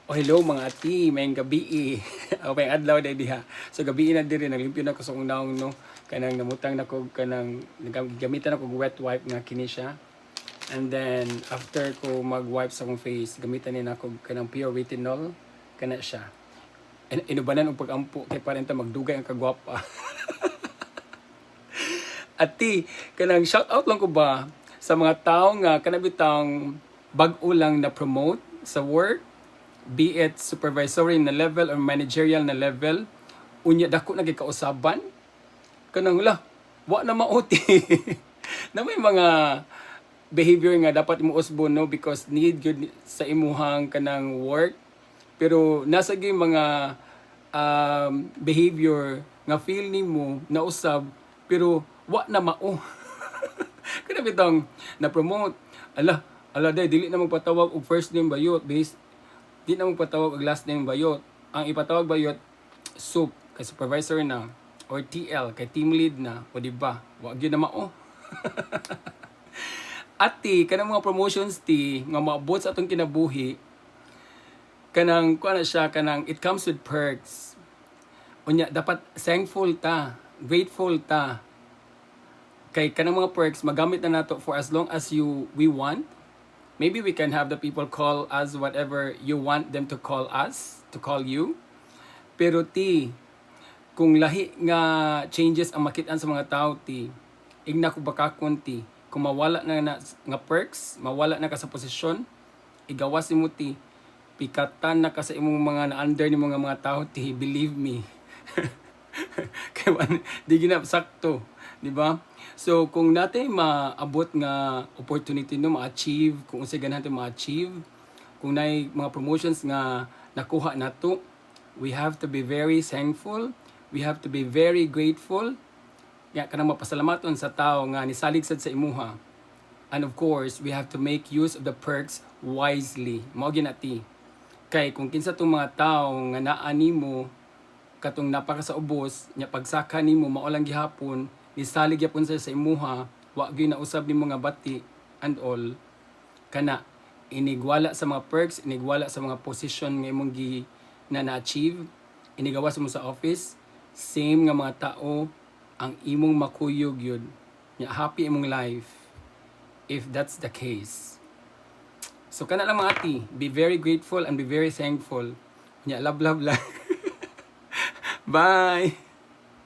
Oh, hello mga ati, may gabi o may adlaw day diha. So gabi na diri naglimpyo na ko sa unang no kanang namutang nako kanang gamitan ako wet wipe nga kini siya. And then after ko mag-wipe sa akong face, gamitan ni nako kanang pure retinol kana siya. Inubanan og pag-ampo kay parenta magdugay ang kagwapa. Ati, kanang shout out lang ko ba sa mga tao nga kanabitang bag-o lang na promote sa work, be it supervisory na level or managerial na level, unya dako na gikausaban kanang la wa na mauti na may mga behavior nga dapat mo usbon no because need good sa imuhang kanang work, pero nasa gyud mga behavior nga feel nimo na usab pero wa na mao. Kana bitong na promote ala day dili na magpatawag og first name bayot based di na magpatawag og last name bayot. Ang ipatawag bayot soup kay supervisor na or TL kay team lead na o di ba? Wa gyud na mao. Ati kanang mga promotions ti nga maabot sa atong kinabuhi kanang kuan na siya kanang it comes with perks. Unya dapat thankful ta, grateful ta. Kay kanang mga perks magamit na nato for as long as we want. Maybe we can have the people call us whatever you want them to call us, to call you. Pero ti, kung lahi nga changes ang makitaan sa mga tao ti, igna ko bakakon ti, kung mawala na nga perks, mawala na ka sa posisyon, igawas mo ti, pikatan na ka sa imong mga na-under ni mga tao ti, believe me. Kaya di ginap sakto, di ba? So kung natin maabot nga opportunity no ma-achieve, kung unsay ganahan natin ma-achieve, kung nay mga promotions nga nakuha nato, we have to be very thankful, we have to be very grateful. Ya kanang mapasalamaton sa tao nga nisalig sad sa imuha. And of course, we have to make use of the perks wisely. Mao ginati. Kay kung kinsa tong mga tao nga naa nimo katong napaka sa ubos, nya pagsaka nimo mao lang gihapon, nisalig yapon sa imuha, wa gyud na usab nimo nga bati and all kana inigwala sa mga perks, inigwala sa mga position nga imong na-achieve, inigawas mo sa office, same nga mga tao ang imong makuyog yun. Nya happy imong life if that's the case. So kana lang mga ati, be very grateful and be very thankful. Nya love lang. Bye.